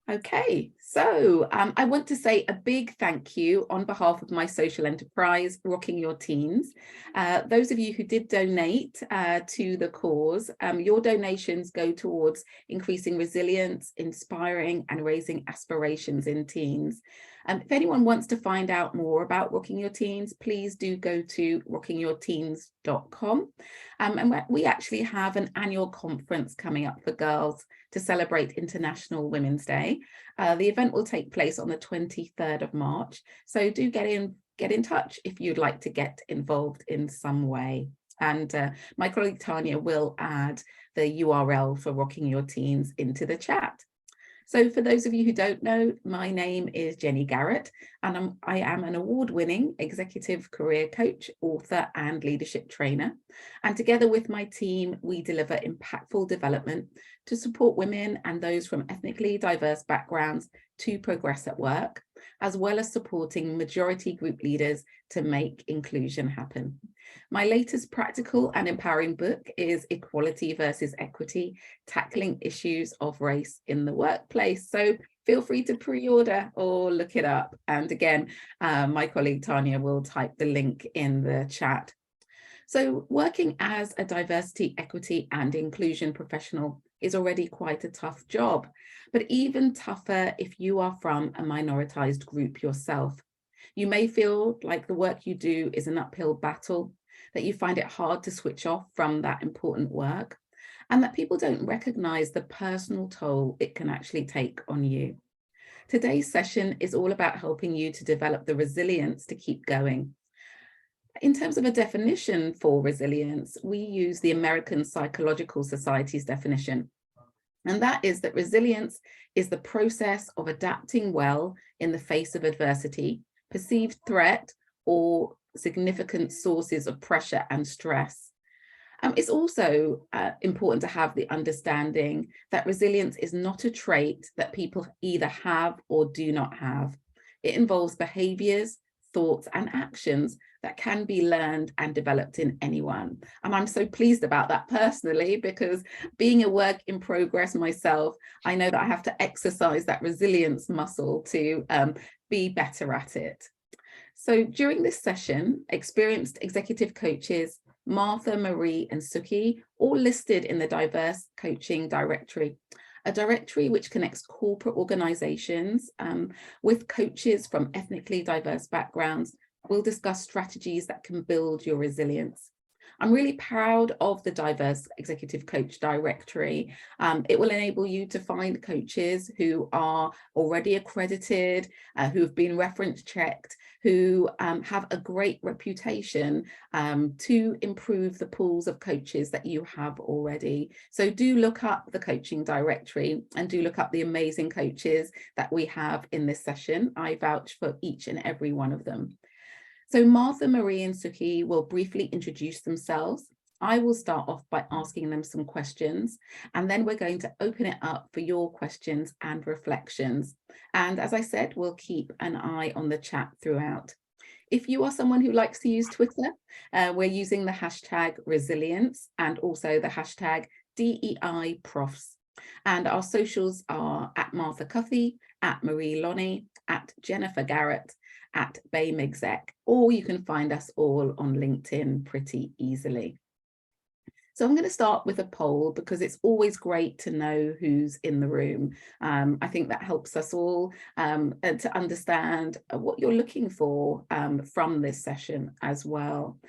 Okay, so I want to say a big thank you on behalf of my social enterprise, Rocking Your Teens. Those of you who did donate to the cause, your donations go towards increasing resilience, inspiring and raising aspirations in teens. If anyone wants to find out more about Rocking Your Teens, please do go to rockingyourteens.com. And we actually have an annual conference coming up for girls to celebrate International Women's Day. The event will take place on the 23rd of March. So do get in touch if you'd like to get involved in some way. And my colleague Tanya will add the URL for Rocking Your Teens into the chat. So for those of you who don't know, my name is Jenny Garrett, and I am an award-winning executive career coach, author, and leadership trainer. And together with my team, we deliver impactful development to support women and those from ethnically diverse backgrounds to progress at work, as well as supporting majority group leaders to make inclusion happen. My latest practical and empowering book is Equality versus Equity, Tackling Issues of Race in the Workplace. So feel free to pre-order or look it up. And again, my colleague Tanya will type the link in the chat. So working as a diversity, equity and inclusion professional is already quite a tough job, but even tougher if you are from a minoritized group yourself. You may feel like the work you do is an uphill battle, that you find it hard to switch off from that important work, and that people don't recognize the personal toll it can actually take on you. Today's session is all about helping you to develop the resilience to keep going. In terms of a definition for resilience, we use the American Psychological Society's definition. And that is that resilience is the process of adapting well in the face of adversity, perceived threat, or significant sources of pressure and stress. It's also important to have the understanding that resilience is not a trait that people either have or do not have. It involves behaviours, thoughts and actions that can be learned and developed in anyone. And I'm so pleased about that personally, because being a work in progress myself, I know that I have to exercise that resilience muscle to be better at it. So during this session, experienced executive coaches, Martha, Marie and Suki, all listed in the Diverse Coaching Directory, a directory which connects corporate organizations with coaches from ethnically diverse backgrounds. We'll discuss strategies that can build your resilience. I'm really proud of the Diverse Executive Coach Directory. It will enable you to find coaches who are already accredited, who have been reference checked, who have a great reputation to improve the pools of coaches that you have already. So do look up the coaching directory and do look up the amazing coaches that we have in this session. I vouch for each and every one of them. So Martha, Marie and Suki will briefly introduce themselves. I will start off by asking them some questions, and then we're going to open it up for your questions and reflections. And as I said, we'll keep an eye on the chat throughout. If you are someone who likes to use Twitter, we're using the hashtag resilience and also the hashtag DEI profs. And our socials are at Martha Cuffey, at Marie Lonnie, at Jennifer Garrett, at BAMExec, or you can find us all on LinkedIn pretty easily. So I'm going to start with a poll because it's always great to know who's in the room. I think that helps us all to understand what you're looking for from this session as well.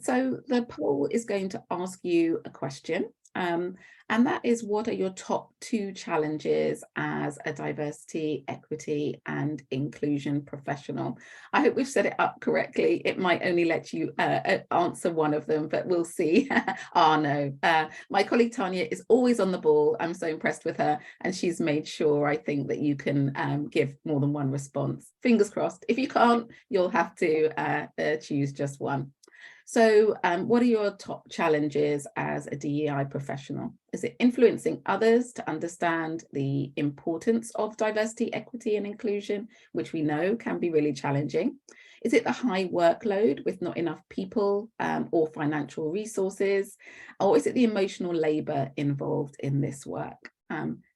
So the poll is going to ask you a question. And that is, what are your top 2 challenges as a diversity, equity and inclusion professional? I hope we've set it up correctly. It might only let you answer one of them, but we'll see. No, my colleague Tanya is always on the ball. I'm so impressed with her, and she's made sure, I think, that you can give more than one response. Fingers crossed. If you can't, you'll have to choose just one. So what are your top challenges as a DEI professional? Is it influencing others to understand the importance of diversity, equity and inclusion, which we know can be really challenging? Is it the high workload with not enough people or financial resources? Or is it the emotional labour involved in this work?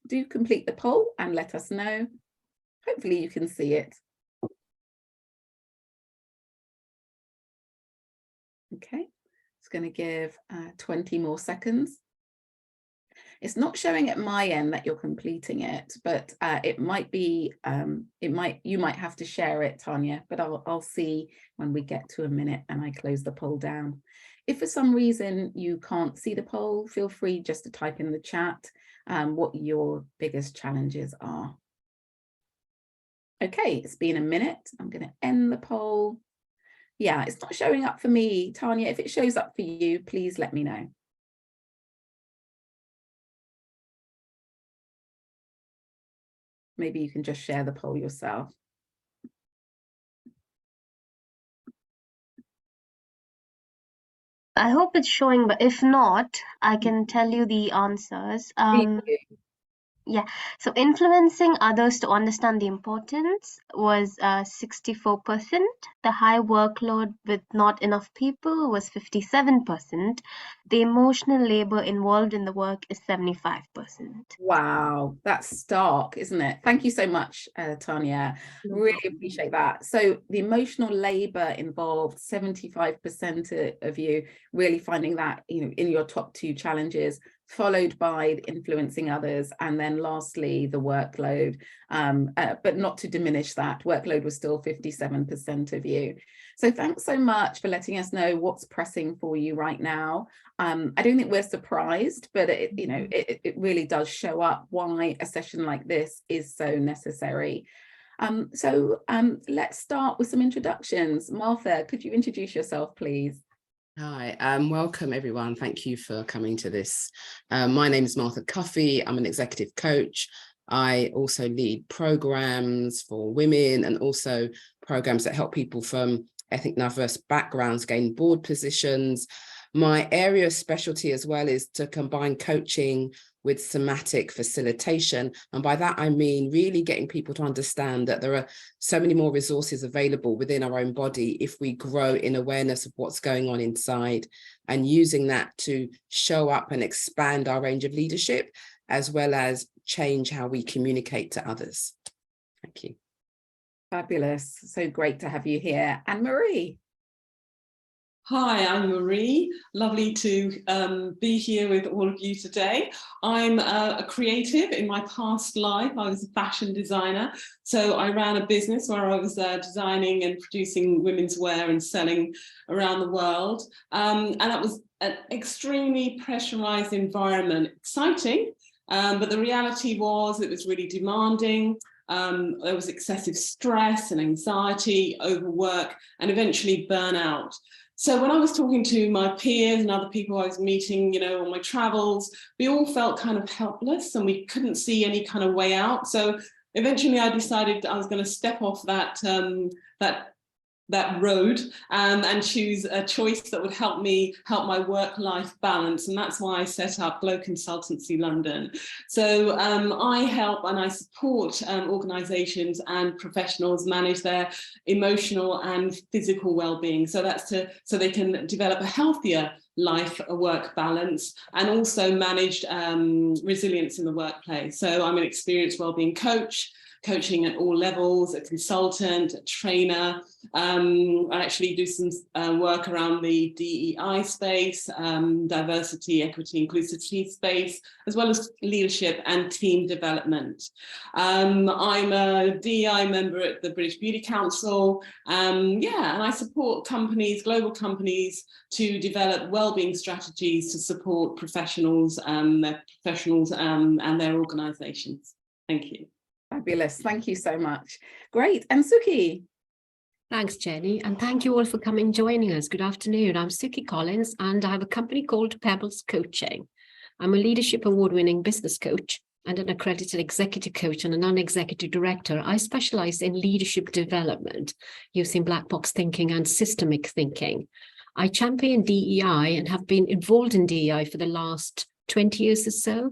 do complete the poll and let us know. Hopefully you can see it. Okay, it's going to give 20 more seconds. It's not showing at my end that you're completing it, but it might be, you might have to share it, Tanya, but I'll see when we get to a minute and I close the poll down. If for some reason you can't see the poll, feel free just to type in the chat what your biggest challenges are. Okay, it's been a minute. I'm going to end the poll. Yeah, it's not showing up for me. Tanya, if it shows up for you, please let me know. Maybe you can just share the poll yourself. I hope it's showing, but if not, I can tell you the answers. Yeah, so influencing others to understand the importance was 64%. The high workload with not enough people was 57%. The emotional labor involved in the work is 75%. Wow, that's stark, isn't it? Thank you so much, Tanya. Really appreciate that. So the emotional labor involved, 75% of you really finding that, you know, in your top two challenges, followed by influencing others, and then lastly the workload, but not to diminish that, workload was still 57% of you. So thanks so much for letting us know what's pressing for you right now. I don't think we're surprised, but it really does show up why a session like this is so necessary. Let's start with some introductions. Martha, could you introduce yourself, please? Hi, welcome everyone. Thank you for coming to this. My name is Martha Cuffey. I'm an executive coach. I also lead programs for women and also programs that help people from ethnic diverse backgrounds gain board positions. My area of specialty as well is to combine coaching with somatic facilitation. And by that, I mean really getting people to understand that there are so many more resources available within our own body if we grow in awareness of what's going on inside, and using that to show up and expand our range of leadership, as well as change how we communicate to others. Thank you. Fabulous. So great to have you here. And Marie. Hi, I'm Marie. Lovely to be here with all of you today. I'm a creative. In my past life, I was a fashion designer. So I ran a business where I was designing and producing women's wear and selling around the world. And that was an extremely pressurized environment, exciting, but the reality was it was really demanding. There was excessive stress and anxiety, overwork, and eventually burnout. So when I was talking to my peers and other people I was meeting, you know, on my travels, we all felt kind of helpless and we couldn't see any kind of way out. So eventually I decided I was going to step off that road and choose a choice that would help my work-life balance. And that's why I set up Glow Consultancy London. So I help and I support organizations and professionals manage their emotional and physical well-being. So that's so they can develop a healthier life-work balance and also manage resilience in the workplace. So I'm an experienced well-being coach, coaching at all levels, a consultant, a trainer. I actually do some work around the DEI space, diversity, equity, inclusivity space, as well as leadership and team development. I'm a DEI member at the British Beauty Council. And I support companies, global companies, to develop wellbeing strategies to support professionals, and their organizations. Thank you. Fabulous. Thank you so much. Great. And Suki. Thanks, Jenny. And thank you all for coming and joining us. Good afternoon. I'm Suki Collins, and I have a company called Pebbles Coaching. I'm a leadership award-winning business coach and an accredited executive coach and a non-executive director. I specialize in leadership development using black box thinking and systemic thinking. I champion DEI and have been involved in DEI for the last 20 years or so.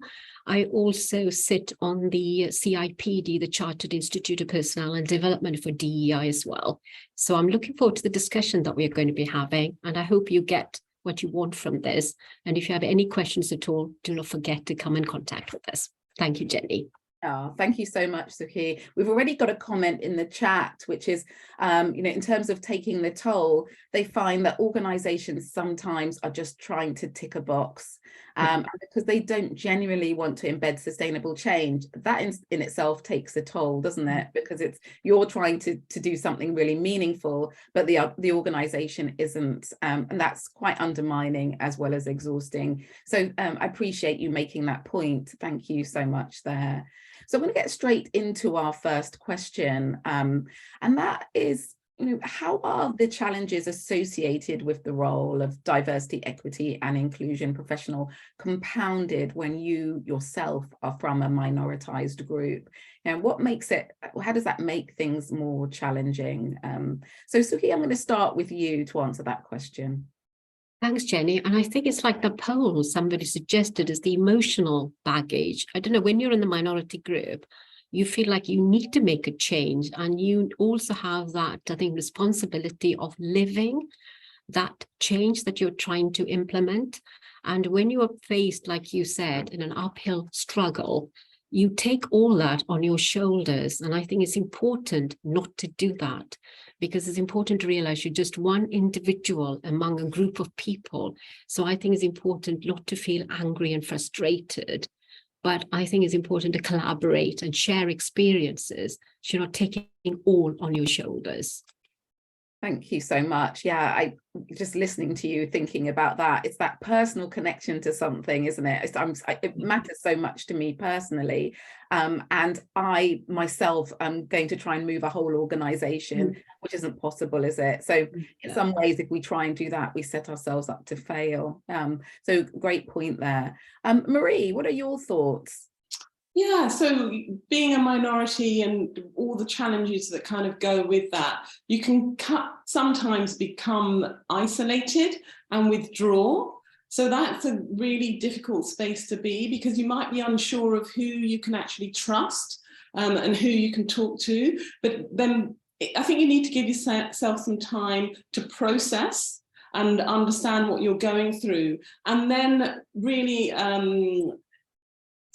I also sit on the CIPD, the Chartered Institute of Personnel and Development for DEI as well. So I'm looking forward to the discussion that we're going to be having, and I hope you get what you want from this. And if you have any questions at all, do not forget to come in contact with us. Thank you, Jenny. Oh, thank you so much, Suki. We've already got a comment in the chat, which is, in terms of taking the toll, they find that organizations sometimes are just trying to tick a box because they don't genuinely want to embed sustainable change. That in itself takes a toll, doesn't it? Because you're trying to do something really meaningful, but the organization isn't, and that's quite undermining as well as exhausting. So I appreciate you making that point. Thank you so much there. So I'm going to get straight into our first question, and that is, how are the challenges associated with the role of diversity, equity and inclusion professional compounded when you yourself are from a minoritized group? And what makes it, how does that make things more challenging? So Suki, I'm going to start with you to answer that question. Thanks, Jenny. And I think it's like the poll somebody suggested is the emotional baggage. I don't know, when you're in the minority group, you feel like you need to make a change. And you also have that, I think, responsibility of living that change that you're trying to implement. And when you are faced, like you said, in an uphill struggle, you take all that on your shoulders. And I think it's important not to do that, because it's important to realize you're just one individual among a group of people. So I think it's important not to feel angry and frustrated, but I think it's important to collaborate and share experiences. So you're not taking all on your shoulders. Thank you so much. Yeah, I just listening to you, thinking about that, it's that personal connection to something, isn't it? It matters so much to me personally. And I myself am going to try and move a whole organization, which isn't possible, is it? So in some ways, if we try and do that, we set ourselves up to fail. So great point there. Marie, what are your thoughts? Yeah, so being a minority and all the challenges that kind of go with that, you can sometimes become isolated and withdraw. So that's a really difficult space to be, because you might be unsure of who you can actually trust and who you can talk to. But then I think you need to give yourself some time to process and understand what you're going through, and then really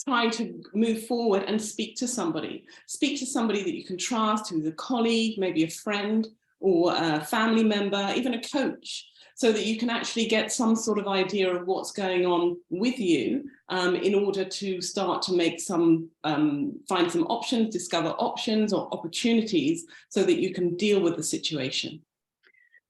try to move forward and speak to somebody that you can trust, who's a colleague, maybe a friend or a family member, even a coach, so that you can actually get some sort of idea of what's going on with you in order to start to make find some options, discover options or opportunities so that you can deal with the situation.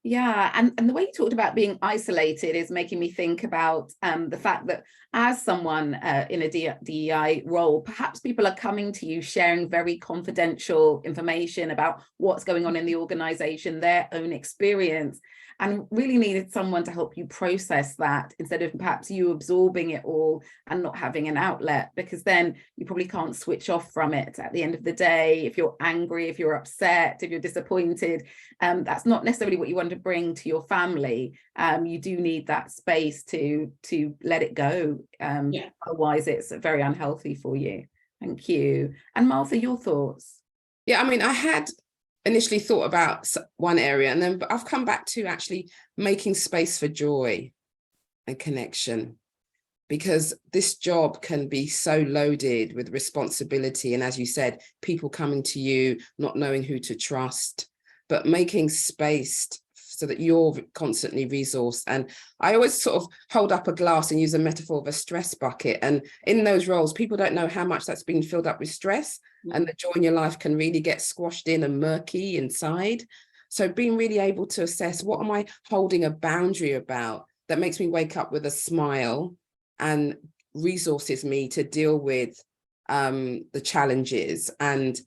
Yeah, and the way you talked about being isolated is making me think about the fact that as someone in a DEI role, perhaps people are coming to you sharing very confidential information about what's going on in the organization, their own experience, and really needed someone to help you process that instead of perhaps you absorbing it all and not having an outlet, because then you probably can't switch off from it at the end of the day. If you're angry, if you're upset, if you're disappointed, that's not necessarily what you want to bring to your family. You do need that space to let it go. Otherwise it's very unhealthy for you. Thank you. And Martha, your thoughts? Yeah, I mean, I had initially thought about one area, and then but I've come back to actually making space for joy and connection, because this job can be so loaded with responsibility. And as you said, people coming to you, not knowing who to trust, but making space so that you're constantly resourced. And I always sort of hold up a glass and use a metaphor of a stress bucket. And in those roles, people don't know how much that's been filled up with stress, and the joy in your life can really get squashed in and murky inside. So being really able to assess, what am I holding a boundary about that makes me wake up with a smile and resources me to deal with the challenges, and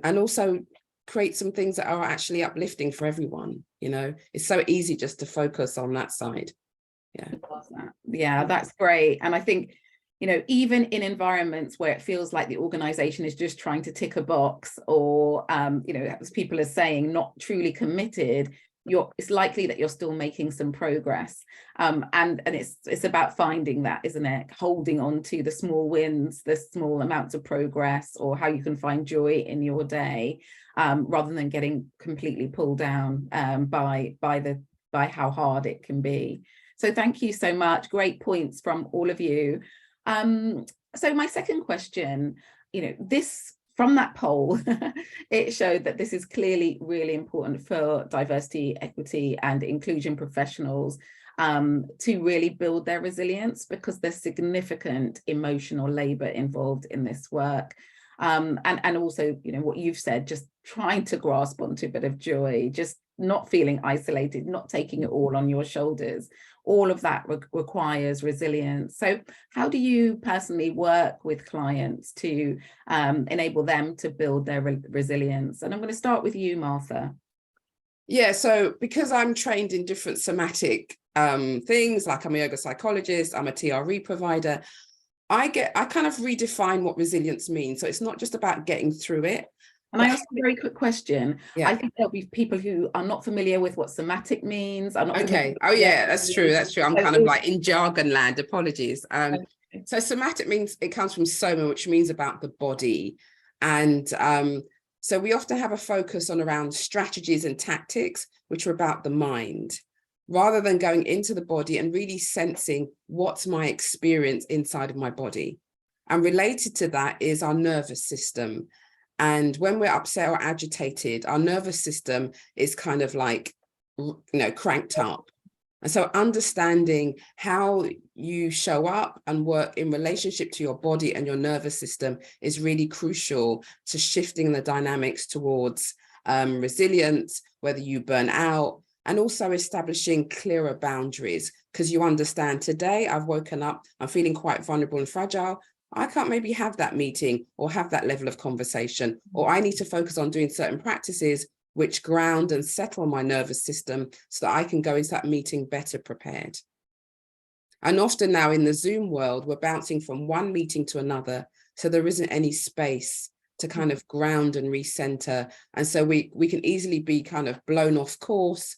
also create some things that are actually uplifting for everyone. You know, it's so easy just to focus on that side. Yeah, that's great. And I think, you know, even in environments where it feels like the organization is just trying to tick a box, or you know, as people are saying, not truly committed, it's likely that you're still making some progress. And it's about finding that, isn't it? Holding on to the small wins, the small amounts of progress, or how you can find joy in your day, rather than getting completely pulled down by how hard it can be. So thank you so much. Great points from all of you. So my second question, from that poll, it showed that this is clearly really important for diversity, equity, and inclusion professionals to really build their resilience, because there's significant emotional labor involved in this work. And also, what you've said, just trying to grasp onto a bit of joy, just not feeling isolated, not taking it all on your shoulders. All of that requires resilience. So how do you personally work with clients to enable them to build their resilience? And I'm going to start with you, Martha. Yeah, so because I'm trained in different somatic things, like I'm a yoga psychologist, I'm a TRE provider, I kind of redefine what resilience means. So it's not just about getting through it. And I ask a very quick question. Yeah. I think there'll be people who are not familiar with what somatic means. Okay. Oh yeah, that's true. That's true. I'm kind of like in jargon land. Apologies. So somatic means, it comes from soma, which means about the body. And so we often have a focus on around strategies and tactics, which are about the mind, rather than going into the body and really sensing what's my experience inside of my body. And related to that is our nervous system. And when we're upset or agitated, our nervous system is kind of like, cranked up. And so understanding how you show up and work in relationship to your body and your nervous system is really crucial to shifting the dynamics towards resilience, whether you burn out, and also establishing clearer boundaries, because you understand, today I've woken up, I'm feeling quite vulnerable and fragile. I can't maybe have that meeting or have that level of conversation, or I need to focus on doing certain practices which ground and settle my nervous system so that I can go into that meeting better prepared. And often now in the Zoom world, we're bouncing from one meeting to another, so there isn't any space to kind of ground and recenter. And so we can easily be kind of blown off course,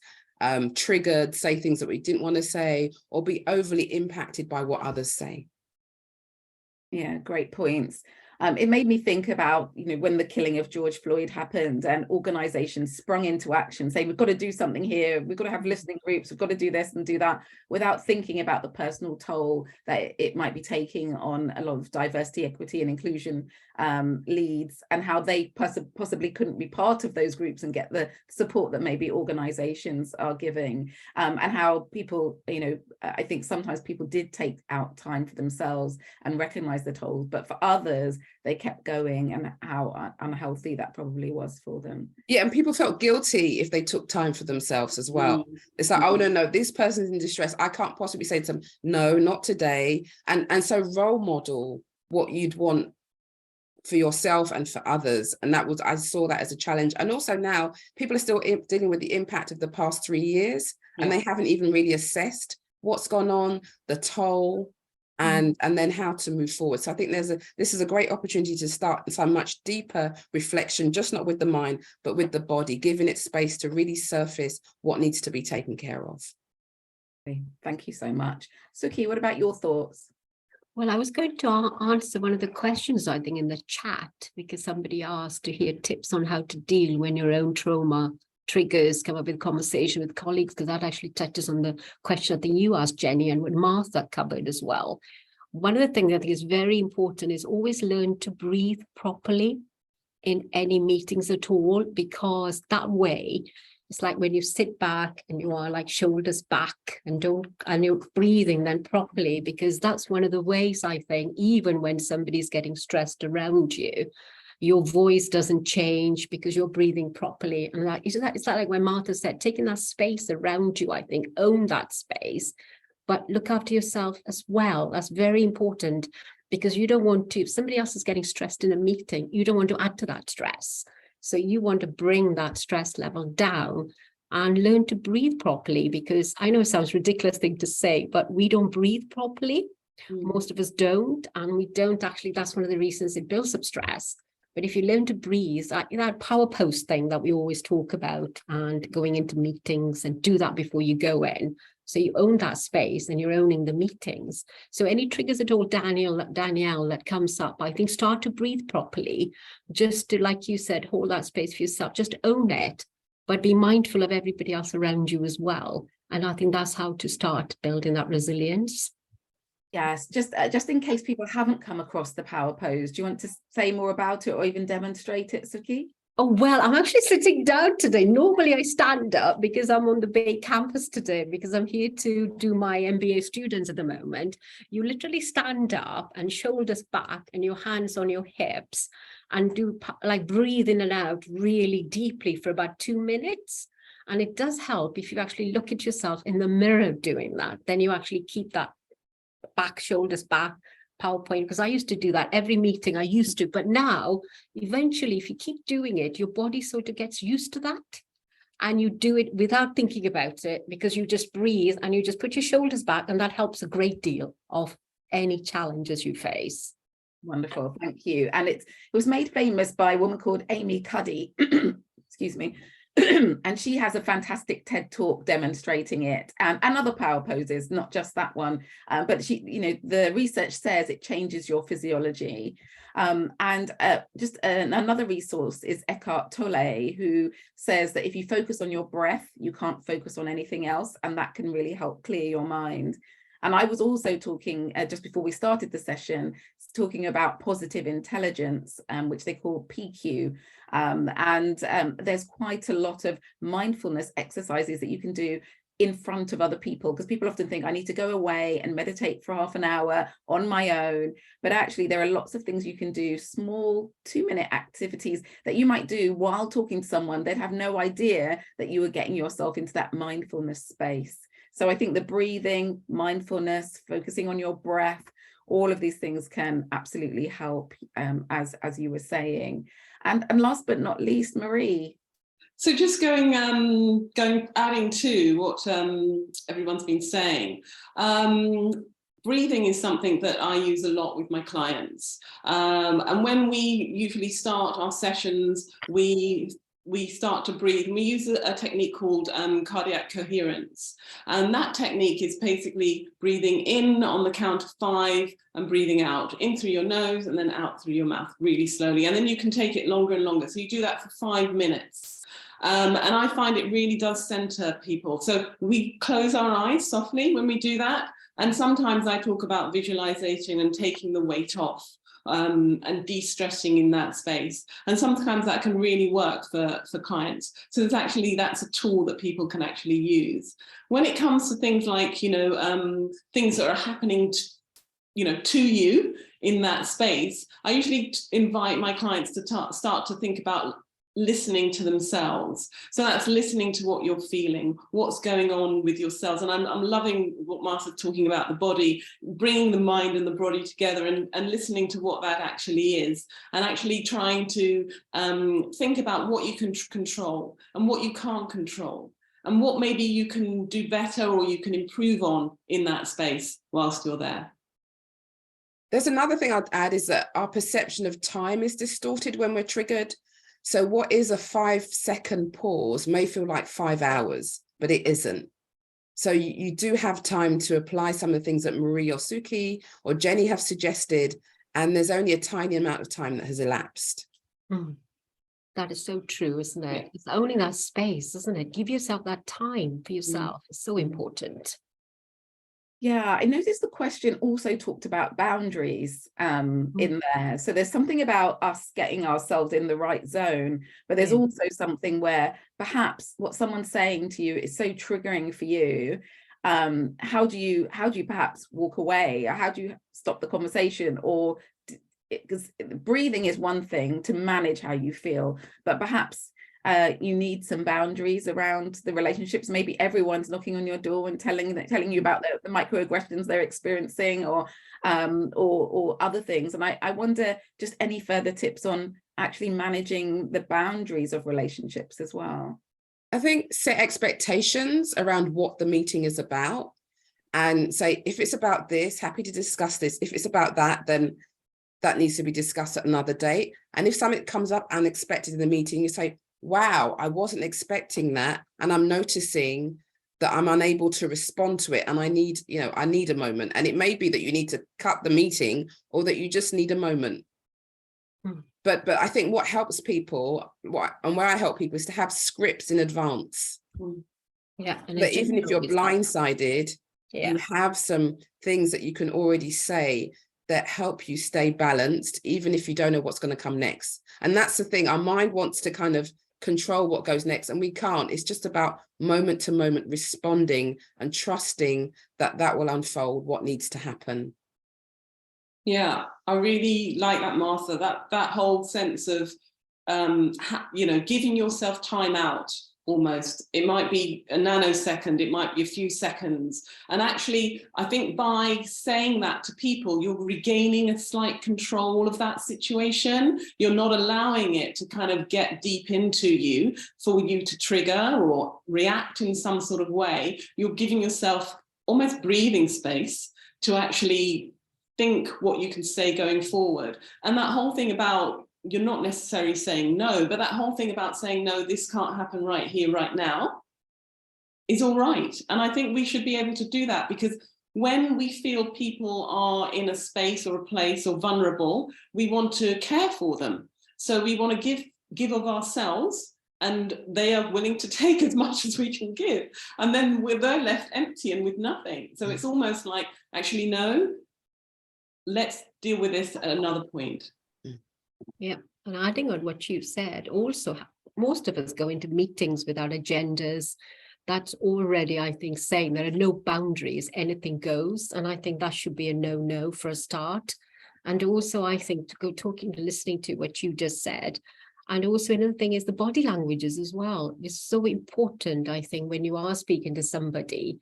triggered, say things that we didn't want to say, or be overly impacted by what others say. Yeah, great points. It made me think about, when the killing of George Floyd happened and organizations sprung into action, saying, we've got to do something here, we've got to have listening groups, we've got to do this and do that, without thinking about the personal toll that it might be taking on a lot of diversity, equity and inclusion leads, and how they possibly couldn't be part of those groups and get the support that maybe organizations are giving, and how people, I think sometimes people did take out time for themselves and recognize the toll, but for others, they kept going, and how unhealthy that probably was for them. Yeah, and people felt guilty if they took time for themselves as well. It's like, oh no, this person's in distress, I can't possibly say to them, no, not today. And so role model what you'd want for yourself and for others. And I saw that as a challenge. And also now people are still dealing with the impact of the past 3 years, and they haven't even really assessed what's gone on, the toll, and then how to move forward. So I think this is a great opportunity to start some much deeper reflection, just not with the mind, but with the body, giving it space to really surface what needs to be taken care of. Thank you so much. Suki, what about your thoughts? Well, I was going to answer one of the questions, I think, in the chat, because somebody asked to hear tips on how to deal when your own trauma triggers come up with conversation with colleagues, because that actually touches on the question I think you asked, Jenny, and what Martha covered as well. One of the things I think is very important is always learn to breathe properly in any meetings at all, because that way it's like when you sit back and you are like shoulders back and you're breathing then properly, because that's one of the ways I think, even when somebody's getting stressed around you, your voice doesn't change because you're breathing properly. And it's like when Martha said, taking that space around you, I think, own that space, but look after yourself as well. That's very important, because you don't want to, if somebody else is getting stressed in a meeting, you don't want to add to that stress. So you want to bring that stress level down and learn to breathe properly, because I know it sounds a ridiculous thing to say, but we don't breathe properly. Most of us don't, and we don't actually, that's one of the reasons it builds up stress. But if you learn to breathe, that power post thing that we always talk about, and going into meetings, and do that before you go in. So you own that space and you're owning the meetings. So any triggers at all, Danielle, that comes up, I think start to breathe properly, just to, like you said, hold that space for yourself, just own it, but be mindful of everybody else around you as well. And I think that's how to start building that resilience. Yes, just in case people haven't come across the power pose, do you want to say more about it or even demonstrate it, Suki? Oh, well, I'm actually sitting down today. Normally I stand up because I'm on the Bay campus today, because I'm here to do my MBA students at the moment. You literally stand up and shoulders back and your hands on your hips and do like breathe in and out really deeply for about 2 minutes. And it does help if you actually look at yourself in the mirror doing that, then you actually keep that back, shoulders back, PowerPoint, because I used to do that every meeting. I used to, but now eventually if you keep doing it, your body sort of gets used to that, and you do it without thinking about it, because you just breathe and you just put your shoulders back, and that helps a great deal of any challenges you face. Wonderful, thank you. And it was made famous by a woman called Amy Cuddy, excuse me, and she has a fantastic TED talk demonstrating it, and other power poses, not just that one, but she, you know, the research says it changes your physiology. Just another resource is Eckhart Tolle, who says that if you focus on your breath, you can't focus on anything else, and that can really help clear your mind. And I was also talking just before we started the session, talking about positive intelligence, which they call PQ. There's quite a lot of mindfulness exercises that you can do in front of other people, because people often think I need to go away and meditate for half an hour on my own. But actually, there are lots of things you can do, small 2-minute activities that you might do while talking to someone. They'd have no idea that you were getting yourself into that mindfulness space. So I think the breathing, mindfulness, focusing on your breath, all of these things can absolutely help, as you were saying. And last but not least, Marie. So just adding to what everyone's been saying, breathing is something that I use a lot with my clients. And when we usually start our sessions, we start to breathe, and we use a technique called cardiac coherence. And that technique is basically breathing in on the count of 5 and breathing out, in through your nose and then out through your mouth really slowly. And then you can take it longer and longer. So you do that for 5 minutes. And I find it really does center people. So we close our eyes softly when we do that. And sometimes I talk about visualization and taking the weight off. And de-stressing in that space, and sometimes that can really work for clients. So that's a tool that people can actually use when it comes to things like, you know, things that are happening to you in that space. I usually invite my clients to start to think about listening to themselves. So that's listening to what you're feeling, what's going on with yourselves. And I'm loving what Martha's talking about, the body, bringing the mind and the body together, and listening to what that actually is, and actually trying to think about what you can control and what you can't control, and what maybe you can do better or you can improve on in that space whilst you're there. There's another thing I'd add, is that our perception of time is distorted when we're triggered. So what is a 5-second pause may feel like 5 hours, but it isn't. So you do have time to apply some of the things that Marie or Suki or Jenny have suggested, and there's only a tiny amount of time that has elapsed. That is so true, isn't it? Yeah. It's owning that space, isn't it? Give yourself that time for yourself. It's so important. Yeah, I noticed the question also talked about boundaries in there. So there's something about us getting ourselves in the right zone, but there's also something where perhaps what someone's saying to you is so triggering for you. How do you perhaps walk away? Or how do you stop the conversation? Or because breathing is one thing to manage how you feel, but perhaps you need some boundaries around the relationships. Maybe everyone's knocking on your door and telling you about the microaggressions they're experiencing, or other things. And I wonder just any further tips on actually managing the boundaries of relationships as well. I think set expectations around what the meeting is about, and say, if it's about this, happy to discuss this. If it's about that, then that needs to be discussed at another date. And if something comes up unexpected in the meeting, you say, wow, I wasn't expecting that, and I'm noticing that I'm unable to respond to it, and I need a moment. And it may be that you need to cut the meeting, or that you just need a moment. But I think what helps people, and where I help people, is to have scripts in advance. Yeah. That even if you're blindsided, you have some things that you can already say that help you stay balanced, even if you don't know what's going to come next. And that's the thing, our mind wants to kind of control what goes next, and we can't. It's just about moment to moment responding and trusting that that will unfold what needs to happen. Yeah, I really like that, Martha, that whole sense of, you know, giving yourself time out. Almost, it might be a nanosecond, it might be a few seconds, and actually I think by saying that to people, you're regaining a slight control of that situation. You're not allowing it to kind of get deep into you for you to trigger or react in some sort of way. You're giving yourself almost breathing space to actually think what you can say going forward. And that whole thing about, you're not necessarily saying no, but that whole thing about saying, no, this can't happen right here, right now, is all right. And I think we should be able to do that, because when we feel people are in a space or a place or vulnerable, we want to care for them. So we want to give of ourselves, and they are willing to take as much as we can give. And then they're left empty and with nothing. So it's almost like, actually, no, let's deal with this at another point. Yeah, and adding on what you said, also, most of us go into meetings with our agendas. That's already, I think, saying there are no boundaries, anything goes. And I think that should be a no-no for a start. And also, I think, listening to what you just said. And also another thing is the body languages as well. It's so important, I think, when you are speaking to somebody,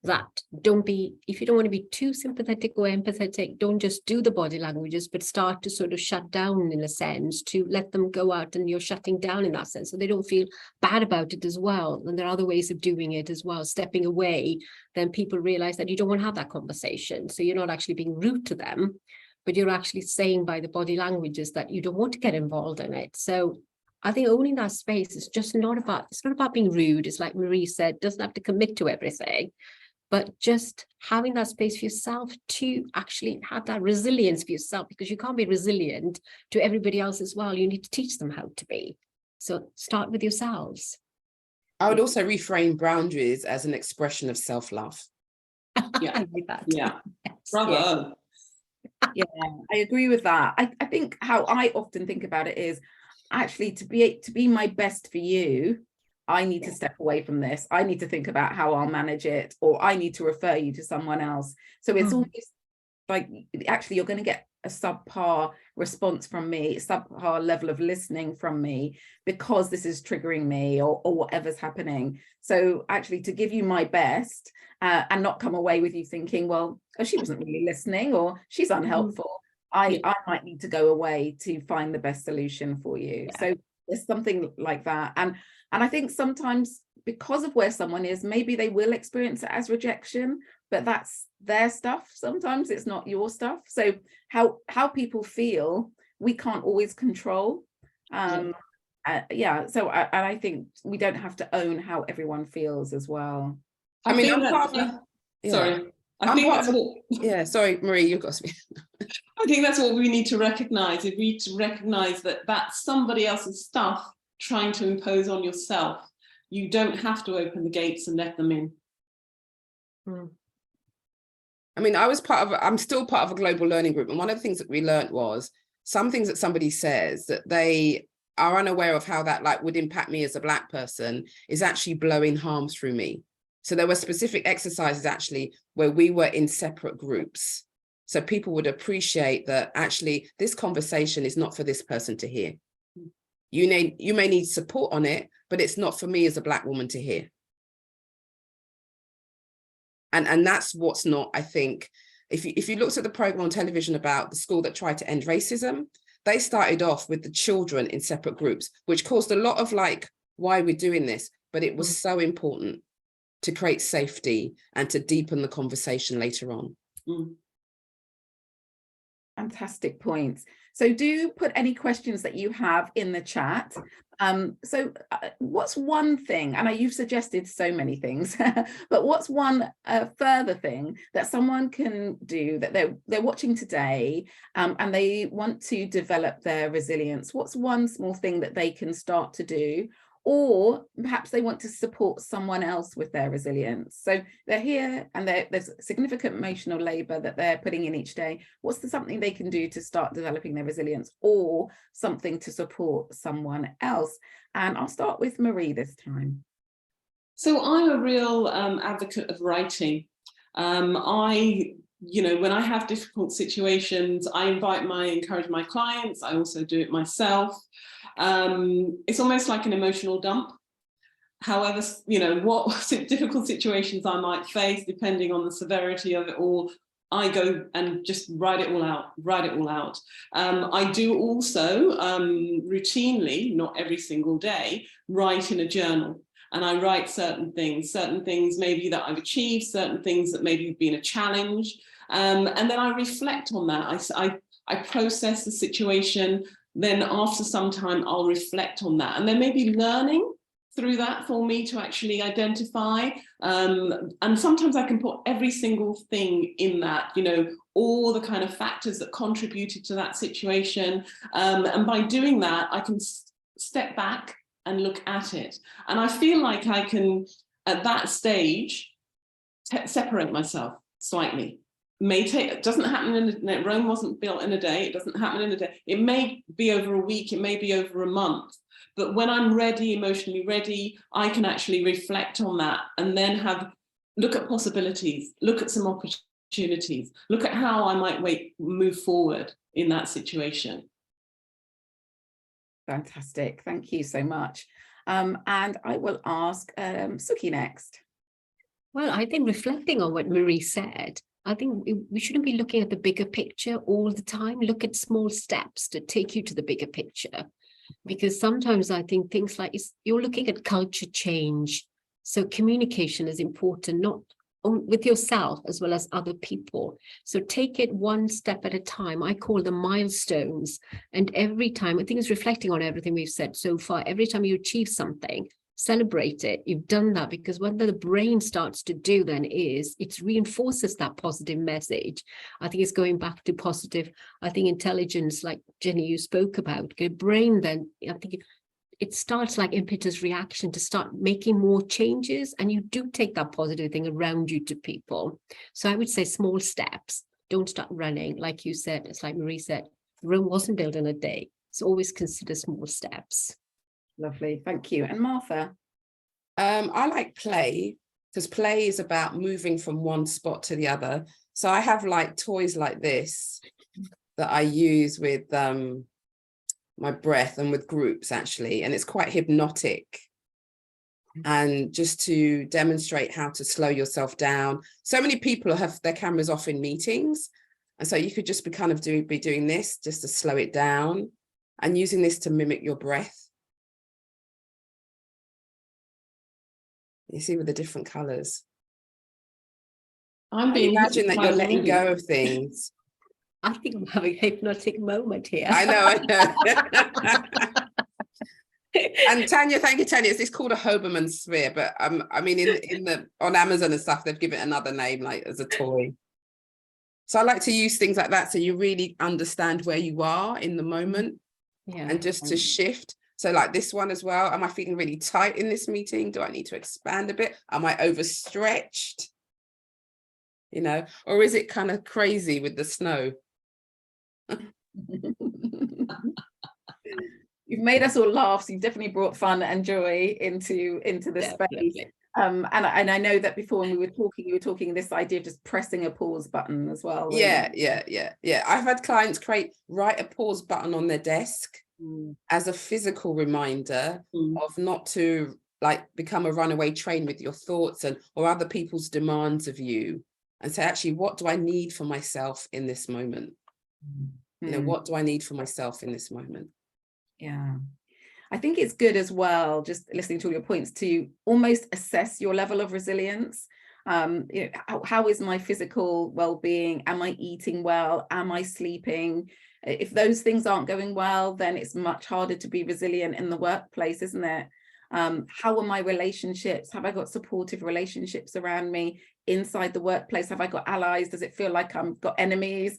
that if you don't want to be too sympathetic or empathetic, don't just do the body languages, but start to sort of shut down, in a sense, to let them go out, and you're shutting down in that sense, so they don't feel bad about it as well. And there are other ways of doing it as well, stepping away. Then people realize that you don't want to have that conversation. So you're not actually being rude to them, but you're actually saying by the body languages that you don't want to get involved in it. So I think owning that space is just it's not about being rude. It's like Marie said, doesn't have to commit to everything, but just having that space for yourself to actually have that resilience for yourself, because you can't be resilient to everybody else as well. You need to teach them how to be. So start with yourselves. I would also reframe boundaries as an expression of self-love. Yeah, I like that. yeah. Yes. Bravo. Yeah, I agree with that. I think how I often think about it is actually to be my best for you, I need to step away from this. I need to think about how I'll manage it, or I need to refer you to someone else. So it's almost like, actually, you're going to get a subpar response from me, subpar level of listening from me, because this is triggering me, or whatever's happening. So actually, to give you my best and not come away with you thinking, well, oh, she wasn't really listening, or she's unhelpful. I might need to go away to find the best solution for you. So there's something like that. And I think sometimes, because of where someone is, maybe they will experience it as rejection, but that's their stuff. Sometimes it's not your stuff. So how people feel, we can't always control. So I think we don't have to own how everyone feels as well. Sorry, Marie, you've got to speak. I think that's what we need to recognize. We need to recognize that that's somebody else's stuff trying to impose on yourself. You don't have to open the gates and let them in. I mean, I'm still part of a global learning group. And one of the things that we learned was some things that somebody says that they are unaware of how that would impact me as a Black person is actually blowing harm through me. So there were specific exercises actually where we were in separate groups. So people would appreciate that actually this conversation is not for this person to hear. You may need support on it, but it's not for me as a Black woman to hear. And that's what's not, I think, if you looked at the program on television about the school that tried to end racism, they started off with the children in separate groups, which caused a lot of why we're doing this, but it was so important to create safety and to deepen the conversation later on. Fantastic points. So do put any questions that you have in the chat. What's one thing, and you've suggested so many things, but what's one further thing that someone can do that they're watching today and they want to develop their resilience? What's one small thing that they can start to do? or perhaps they want to support someone else with their resilience. So they're here and there's significant emotional labor that they're putting in each day. What's something they can do to start developing their resilience, or something to support someone else? And I'll start with Marie this time. So I'm a real advocate of writing. When I have difficult situations, I encourage my clients. I also do it myself. It's almost like an emotional dump. However, what difficult situations I might face, depending on the severity of it all, I go and just write it all out. I do also routinely, not every single day, write in a journal. And I write certain things maybe that I've achieved, certain things that maybe have been a challenge. And then I reflect on that. I process the situation. Then after some time, I'll reflect on that. And there may be learning through that for me to actually identify. And sometimes I can put every single thing in that, all the kind of factors that contributed to that situation. And by doing that, I can step back and look at it. And I feel like I can, at that stage, separate myself slightly. It doesn't happen in a day. Rome wasn't built in a day. It doesn't happen in a day. It may be over a week. It may be over a month. But when I'm ready, emotionally ready, I can actually reflect on that and then look at possibilities, look at some opportunities, look at how I might move forward in that situation. Fantastic. Thank you so much. And I will ask Suki next. Well, I think reflecting on what Marie said, I think we shouldn't be looking at the bigger picture all the time. Look at small steps to take you to the bigger picture. Because sometimes I think things like you're looking at culture change. So communication is important, not with yourself as well as other people. So take it one step at a time. I call them milestones. And every time, I think it's reflecting on everything we've said so far. Every time you achieve something, celebrate it. You've done that, because what the brain starts to do then is it reinforces that positive message. I think it's going back to positive, I think intelligence, like Jenny, you spoke about. The brain then, I think it starts like impetus reaction to start making more changes, and you do take that positive thing around you to people. So I would say small steps. Don't start running. Like you said, it's like Marie said, Rome wasn't built in a day. So always consider small steps. Lovely, thank you. And Martha? I like play, because play is about moving from one spot to the other. So I have like toys like this that I use with my breath and with groups actually, and it's quite hypnotic. And just to demonstrate how to slow yourself down. So many people have their cameras off in meetings, and so you could just be doing this just to slow it down, and using this to mimic your breath. You see, with the different colors. Imagine that you're letting go of things. I think I'm having a hypnotic moment here. I know. And Tanya, thank you, Tanya. It's called a Hoberman sphere, but I mean, on Amazon and stuff, they've given it another name, like as a toy. So I like to use things like that, so you really understand where you are in the moment, and just to shift. So like this one as well. Am I feeling really tight in this meeting? Do I need to expand a bit? Am I overstretched? Or is it kind of crazy with the snow? You've made us all laugh, so you've definitely brought fun and joy into the space. And I know that before when we were talking, you were talking this idea of just pressing a pause button as well. Yeah. I've had clients write a pause button on their desk as a physical reminder of not to become a runaway train with your thoughts or other people's demands of you, and say, actually, what do I need for myself in this moment? What do I need for myself in this moment? Yeah. I think it's good as well, just listening to all your points, to almost assess your level of resilience. How is my physical well-being? Am I eating well? Am I sleeping? If those things aren't going well, then it's much harder to be resilient in the workplace, isn't it? How are my relationships? Have I got supportive relationships around me inside the workplace? Have I got allies? Does it feel like I've got enemies?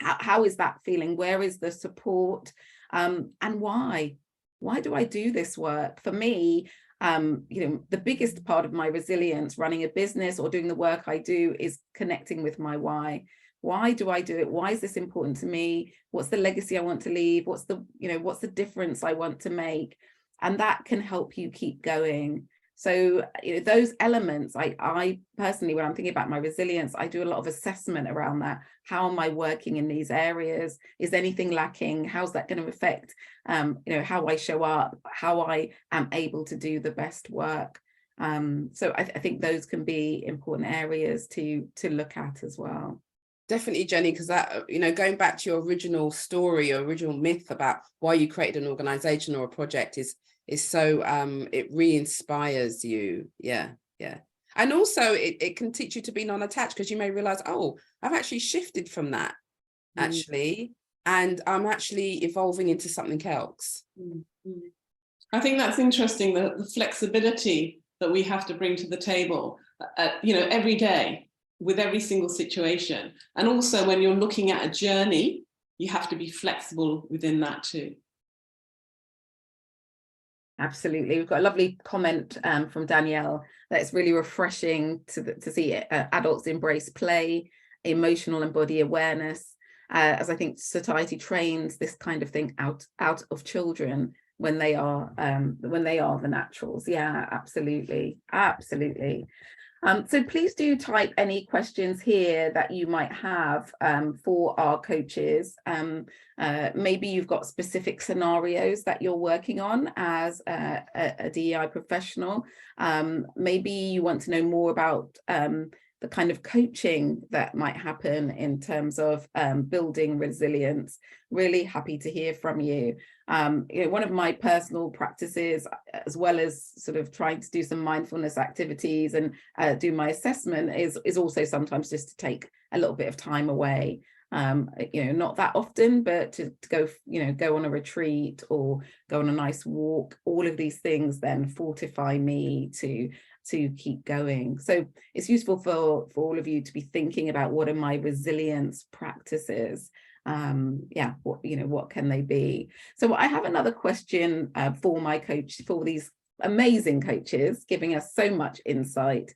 How is that feeling? Where is the support? And why? why do I do this work? For me, the biggest part of my resilience running a business or doing the work I do is connecting with my why. Why do I do it? Why is this important to me? What's the legacy I want to leave? What's the difference I want to make? And that can help you keep going. So those elements, I personally, when I'm thinking about my resilience, I do a lot of assessment around that. How am I working in these areas? Is anything lacking? How's that going to affect how I show up, how I am able to do the best work? So I think those can be important areas to look at as well. Definitely, Jenny, because that, going back to your original story, your original myth about why you created an organization or a project is so it re-inspires you. Yeah. And also it can teach you to be non-attached, because you may realize, oh, I've actually shifted from that actually, and I'm actually evolving into something else. I think that's interesting, the flexibility that we have to bring to the table, every day with every single situation. And also when you're looking at a journey, you have to be flexible within that too. Absolutely. We've got a lovely comment from Danielle that it's really refreshing to see adults embrace play, emotional and body awareness, as I think society trains this kind of thing out of children when they are the naturals. Yeah, absolutely. So please do type any questions here that you might have for our coaches. Maybe you've got specific scenarios that you're working on as a DEI professional. Maybe you want to know more about the kind of coaching that might happen in terms of building resilience. Really happy to hear from you. One of my personal practices, as well as sort of trying to do some mindfulness activities and do my assessment, is also sometimes just to take a little bit of time away. Not that often, but to go, go on a retreat or go on a nice walk. All of these things then fortify me to keep going. So it's useful for all of you to be thinking about, what are my resilience practices? What can they be? So I have another question for my coach, for these amazing coaches giving us so much insight.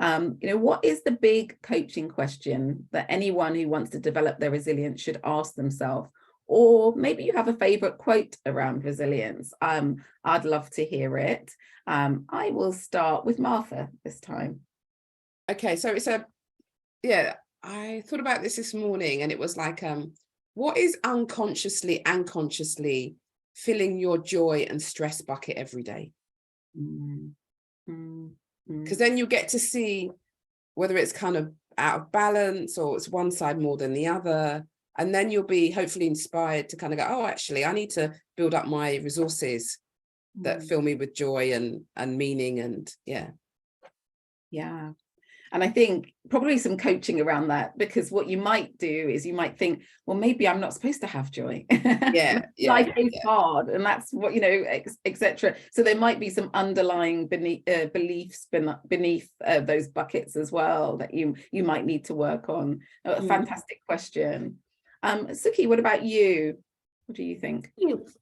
What is the big coaching question that anyone who wants to develop their resilience should ask themselves? Or maybe you have a favorite quote around resilience. I'd love to hear it. I will start with Martha this time. Okay, so I thought about this morning, and it was like, what is unconsciously and consciously filling your joy and stress bucket every day? Because then you get to see whether it's kind of out of balance or it's one side more than the other. And then you'll be hopefully inspired to kind of go, oh, actually, I need to build up my resources that fill me with joy and meaning. And yeah. And I think probably some coaching around that, because what you might do is you might think, well, maybe I'm not supposed to have joy. Life is hard, and that's what, etc. So there might be some underlying beliefs beneath those buckets as well that you might need to work on. A fantastic question. Suki, what about you? What do you think?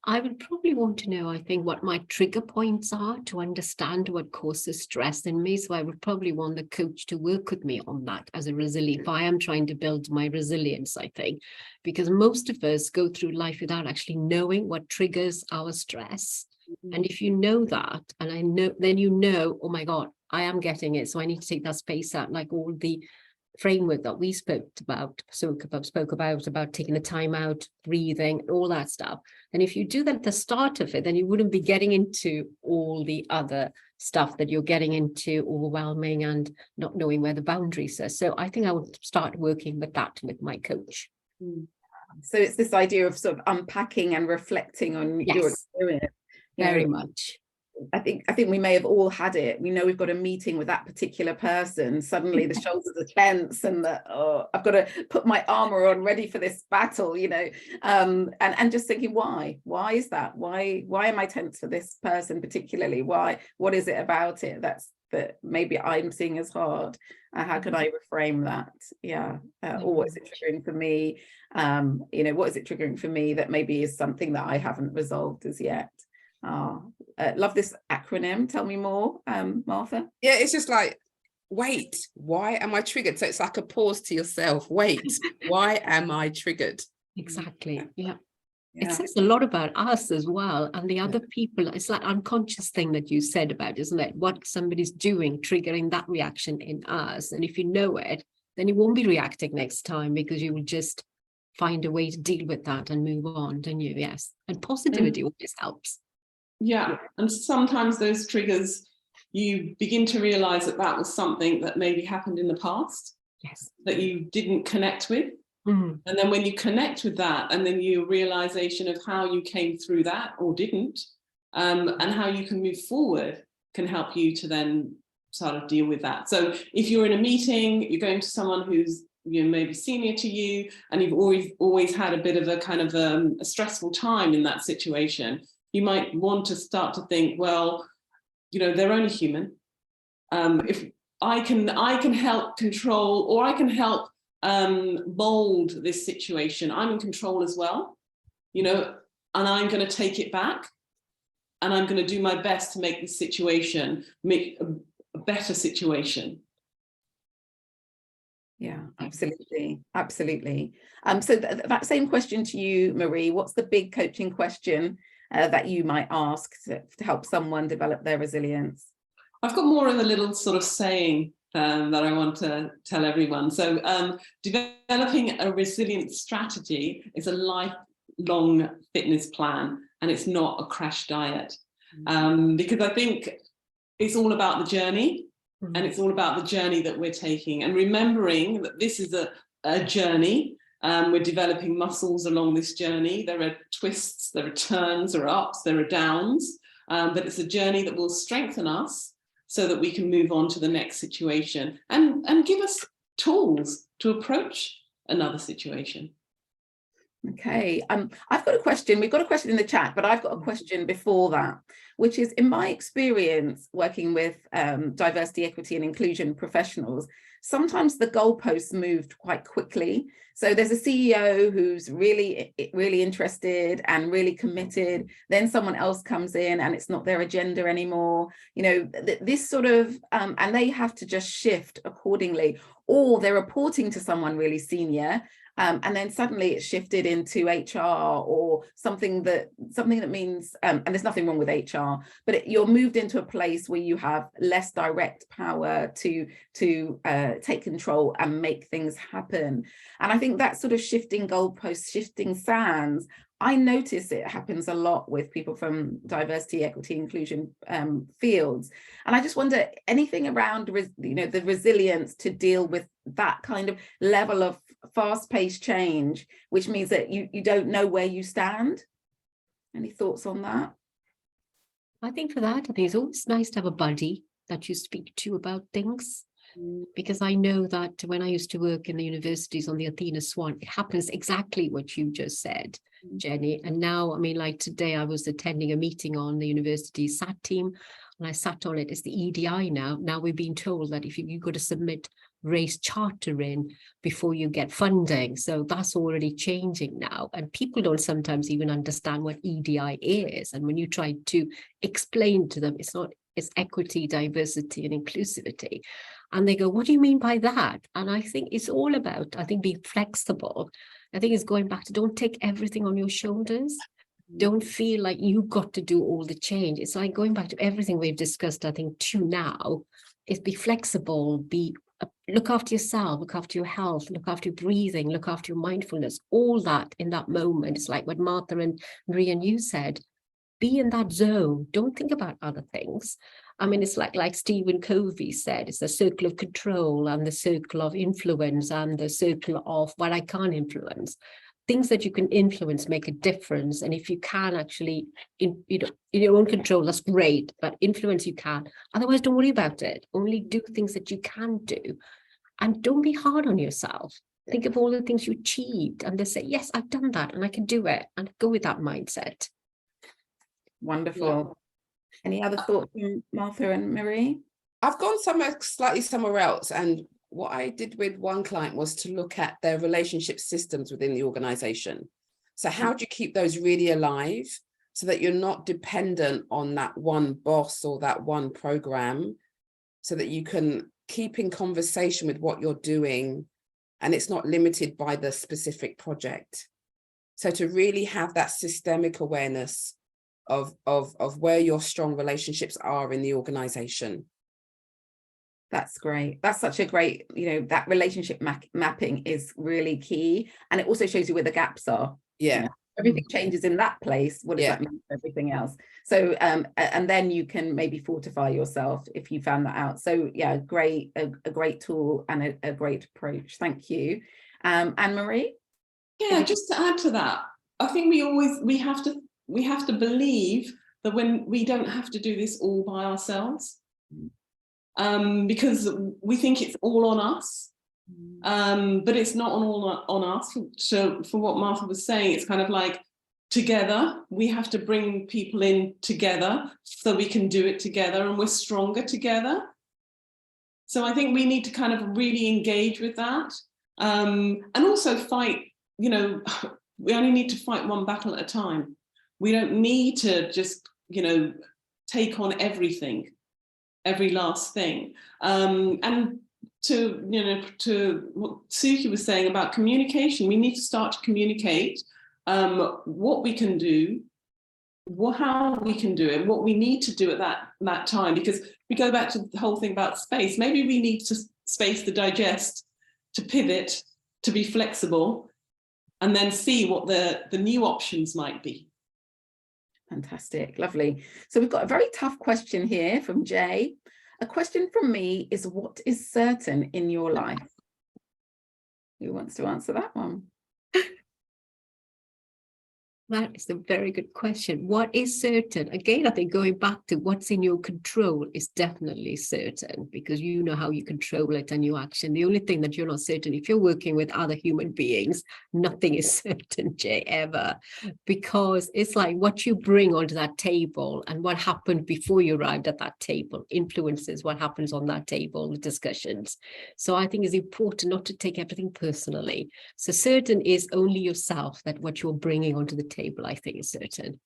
I would probably want to know, I think, what my trigger points are to understand what causes stress in me. So I would probably want the coach to work with me on that as a resilience. If I am trying to build my resilience, I think, because most of us go through life without actually knowing what triggers our stress. And if you know that, and I know, then oh my God, I am getting it. So I need to take that space out, like all the framework that we spoke about taking the time out, breathing, all that stuff. And if you do that at the start of it, then you wouldn't be getting into all the other stuff that you're getting into, overwhelming and not knowing where the boundaries are. So I think I would start working with that with my coach. So it's this idea of sort of unpacking and reflecting on your experience. Very much. I think we may have all had it. We know we've got a meeting with that particular person. Suddenly the shoulders are tense, and I've got to put my armor on, ready for this battle, and just thinking, why is that? Why am I tense for this person particularly? Why? What is it about it that maybe I'm seeing as hard? How can I reframe that? Or what is it triggering for me? What is it triggering for me that maybe is something that I haven't resolved as yet? Oh, love this acronym. Tell me more, Martha. Yeah, it's just like, wait, why am I triggered? So it's like a pause to yourself. Wait, why am I triggered? Exactly. Yeah. Yeah. It says a lot about us as well, and the other people. It's like unconscious thing that you said about, isn't it? What somebody's doing, triggering that reaction in us. And if you know it, then you won't be reacting next time, because you will just find a way to deal with that and move on, don't you? Yes. And positivity always helps. Yeah. And sometimes those triggers, you begin to realize that that was something that maybe happened in the past. Yes. That you didn't connect with. Mm. And then when you connect with that, and then your realization of how you came through that or didn't, and how you can move forward, can help you to then sort of deal with that. So if you're in a meeting, you're going to someone who's, you know, maybe senior to you, and you've always had a bit of a kind of a stressful time in that situation, you might want to start to think, well, you know, they're only human. If I can help control, or I can help mold this situation, I'm in control as well, you know, and I'm going to take it back, and I'm going to do my best to make this situation, make a better situation. Yeah, absolutely. Absolutely. So that same question to you, Marie, what's the big coaching question that you might ask to help someone develop their resilience? I've got more of a little sort of saying that I want to tell everyone. So developing a resilient strategy is a lifelong fitness plan, and it's not a crash diet. Because I think it's all about the journey, and it's all about the journey that we're taking, and remembering that this is a journey. We're developing muscles along this journey. There are twists, there are turns, there are ups, there are downs, but it's a journey that will strengthen us so that we can move on to the next situation, and give us tools to approach another situation. Okay, I've got a question. We've got a question in the chat, but I've got a question before that, which is, in my experience working with diversity, equity and inclusion professionals, sometimes the goalposts moved quite quickly. So there's a CEO who's really interested and really committed. Then someone else comes in and it's not their agenda anymore. You know, this sort of, and they have to just shift accordingly, or they're reporting to someone really senior. And then suddenly it's shifted into HR or something that means, and there's nothing wrong with HR, but you're moved into a place where you have less direct power to take control and make things happen. And I think that sort of shifting goalposts, shifting sands, I notice it happens a lot with people from diversity, equity, inclusion fields. And I just wonder, anything around, you know, the resilience to deal with that kind of level of fast-paced change, which means that you don't know where you stand? Any thoughts on that? I think for that, I think it's always nice to have a buddy that you speak to about things. Because I know that when I used to work in the universities on the Athena Swan, it happens exactly what you just said, Jenny. And now, I mean, like today, I was attending a meeting on the university SAT team, and I sat on it. It's the EDI now. Now we've been told that if you've got to submit race charter in before you get funding. So that's already changing now. And people don't sometimes even understand what EDI is. And when you try to explain to them, it's equity, diversity, and inclusivity. And they go, what do you mean by that? And I think it's all about, being flexible. I think it's going back to, don't take everything on your shoulders. Don't feel like you've got to do all the change. It's like going back to everything we've discussed, I think, to now, is be flexible, look after yourself, look after your health, look after your breathing, look after your mindfulness, all that in that moment. It's like what Martha and Marie and you said, be in that zone. Don't think about other things. I mean, it's like Stephen Covey said, it's the circle of control and the circle of influence and the circle of what I can't influence. Things that you can influence make a difference. And if you can actually, in your own control, that's great, but influence you can. Otherwise, don't worry about it. Only do things that you can do. And don't be hard on yourself. Think of all the things you achieved and just say, yes, I've done that and I can do it, and go with that mindset. Wonderful. Yeah. Any other thoughts from Martha and Marie? I've gone slightly somewhere else, and what I did with one client was to look at their relationship systems within the organization. So how do you keep those really alive? so that you're not dependent on that one boss or that one program, so that you can keep in conversation with what you're doing and it's not limited by the specific project. So to really have that systemic awareness of where your strong relationships are in the organization. That's great. That's such a great, that relationship mapping is really key. And it also shows you where the gaps are. Yeah. Everything changes in that place. What does that mean for everything else? So, and then you can maybe fortify yourself if you found that out. So yeah, great, a great tool and a great approach. Thank you. Anne-Marie? Yeah, just to add to that, I think we have to believe that when we don't have to do this all by ourselves, because we think it's all on us, but it's not all on us. So for what Martha was saying, it's kind of like together, we have to bring people in together so we can do it together and we're stronger together. So I think we need to kind of really engage with that, and also fight, we only need to fight one battle at a time. We don't need to just, take on everything, every last thing. And to what Suki was saying about communication, we need to start to communicate what we can do, how we can do it, what we need to do at that time. Because we go back to the whole thing about space. Maybe we need space to digest, to pivot, to be flexible, and then see what the new options might be. Fantastic, lovely. So we've got a very tough question here from Jay. A question from me is, what is certain in your life? Who wants to answer that one? That is a very good question. What is certain? Again, I think going back to what's in your control is definitely certain, because you know how you control it and your action. The only thing that you're not certain, if you're working with other human beings, nothing is certain, Jay, ever, because it's like what you bring onto that table and what happened before you arrived at that table influences what happens on that table, the discussions. So I think it's important not to take everything personally. So certain is only yourself, that what you're bringing onto the table, I think, is certain.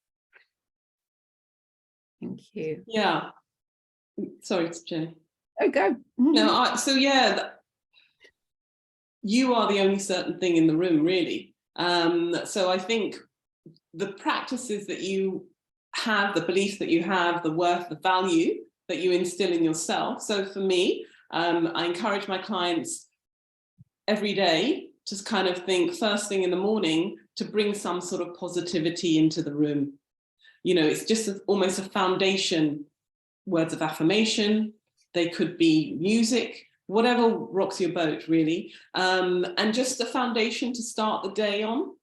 Thank you. Yeah. Sorry, it's Jenny. Oh, go. No, so yeah, you are the only certain thing in the room, really. So I think the practices that you have, the beliefs that you have, the worth, the value that you instill in yourself. So for me, I encourage my clients every day to kind of think first thing in the morning to bring some sort of positivity into the room. It's just almost a foundation, words of affirmation. They could be music, whatever rocks your boat, really. And just a foundation to start the day on,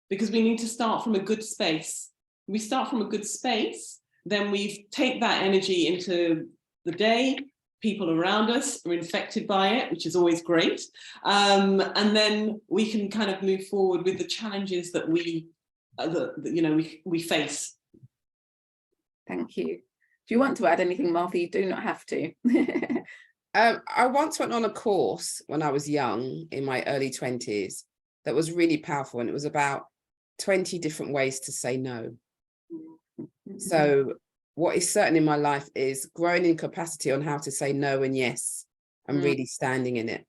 because we need to start from a good space. We start from a good space, then we take that energy into the day. People around us are infected by it, which is always great. And then we can kind of move forward with the challenges that we face. Thank you. Do you want to add anything, Martha? You do not have to. I once went on a course when I was young, in my early 20s, that was really powerful. And it was about 20 different ways to say no. So what is certain in my life is growing in capacity on how to say no and yes, and really standing in it.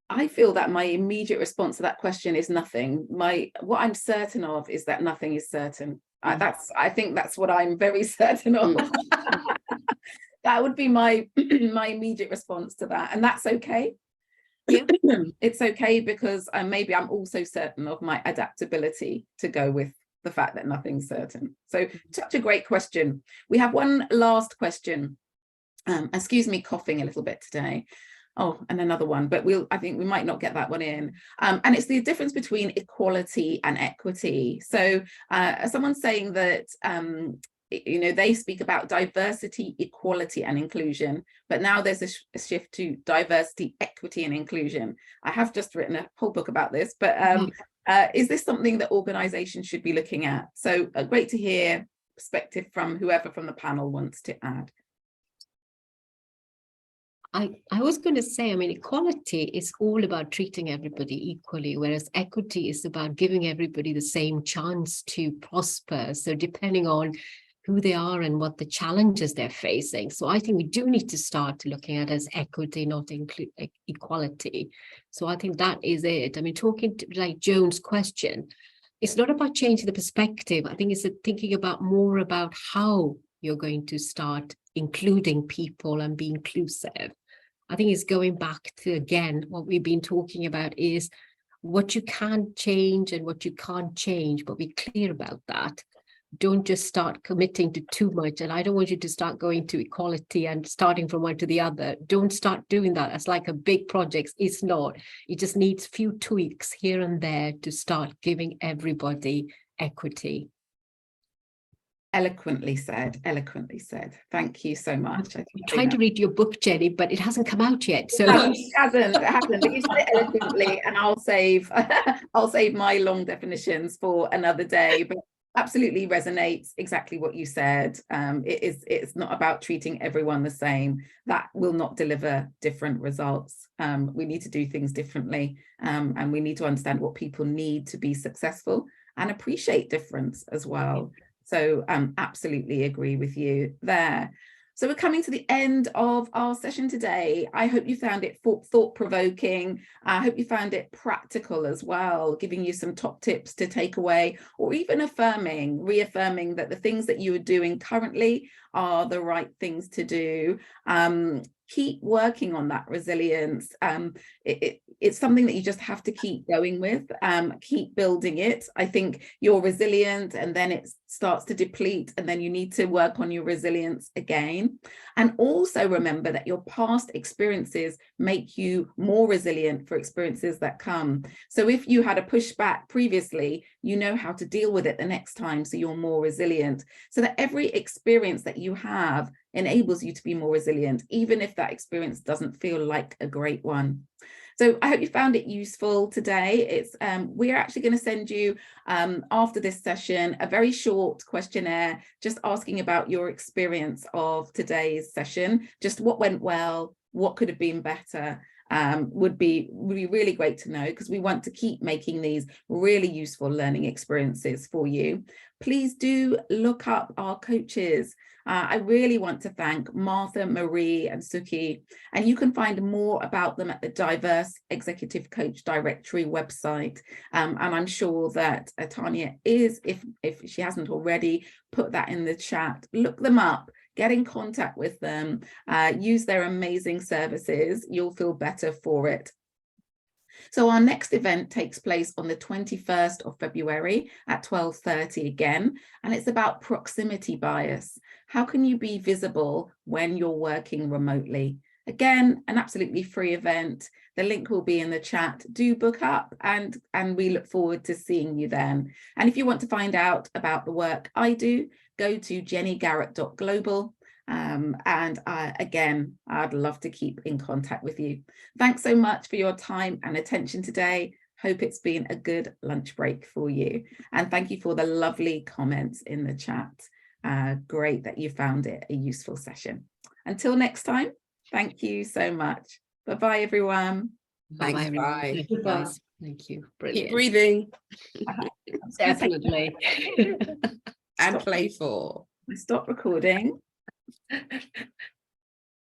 I feel that my immediate response to that question is nothing. What I'm certain of is that nothing is certain. I think that's what I'm very certain of. That would be my immediate response to that, and that's okay. Yeah. It's okay, because maybe I'm also certain of my adaptability to go with the fact that nothing's certain. So such a great question. We have one last question. Excuse me, coughing a little bit today. Oh, and another one, but I think we might not get that one in. And it's the difference between equality and equity. So someone's saying that they speak about diversity, equality, and inclusion, but now there's a shift to diversity, equity, and inclusion. I have just written a whole book about this, but is this something that organizations should be looking at? So great to hear perspective from whoever from the panel wants to add. I was going to say, I mean, equality is all about treating everybody equally, whereas equity is about giving everybody the same chance to prosper. So depending on who they are and what the challenges they're facing. So I think we do need to start looking at it as equity, not equality. So I think that is it. I mean, talking to like Joan's question, it's not about changing the perspective. I think it's thinking about more about how you're going to start including people and be inclusive. I think it's going back to, again, what we've been talking about is what you can change and what you can't change, but be clear about that. Don't just start committing to too much. And I don't want you to start going to equality and starting from one to the other. Don't start doing that. It's like a big project. It's not. It just needs few tweaks here and there to start giving everybody equity. Eloquently said, eloquently said. Thank you so much. I'm trying to read your book, Jenny, but it hasn't come out yet. So no, it hasn't. But you said it eloquently, and I'll save my long definitions for another day. But absolutely resonates exactly what you said. It's not about treating everyone the same. That will not deliver different results. We need to do things differently, and we need to understand what people need to be successful and appreciate difference as well. So absolutely agree with you there. So we're coming to the end of our session today. I hope you found it thought-provoking. I hope you found it practical as well, giving you some top tips to take away, or even reaffirming that the things that you are doing currently are the right things to do. Keep working on that resilience. It's something that you just have to keep going with, keep building it. I think you're resilient and then it starts to deplete, and then you need to work on your resilience again. And also remember that your past experiences make you more resilient for experiences that come. So if you had a pushback previously, you know how to deal with it the next time, so you're more resilient. So that every experience that you have enables you to be more resilient, even if that experience doesn't feel like a great one. So I hope you found it useful today. We're actually going to send you, after this session, a very short questionnaire, just asking about your experience of today's session, just what went well, what could have been better. Would be really great to know, because we want to keep making these really useful learning experiences for you. Please do look up our coaches. I really want to thank Martha, Marie and Suki, and you can find more about them at the Diverse Executive Coach Directory website. And I'm sure that Tanya is, if she hasn't already, put that in the chat. Look them up, get in contact with them, use their amazing services. You'll feel better for it. So our next event takes place on the 21st of February at 12:30 again, and it's about proximity bias. How can you be visible when you're working remotely? Again, an absolutely free event. The link will be in the chat. Do book up, and we look forward to seeing you then. And if you want to find out about the work I do, go to jennygarrett.global. Again, I'd love to keep in contact with you. Thanks so much for your time and attention today. Hope it's been a good lunch break for you. And thank you for the lovely comments in the chat. Great that you found it a useful session. Until next time, thank you so much. Bye-bye, everyone. Thanks, bye. Bye. Thank you. Brilliant. Keep breathing. Definitely. And playful. Stop recording.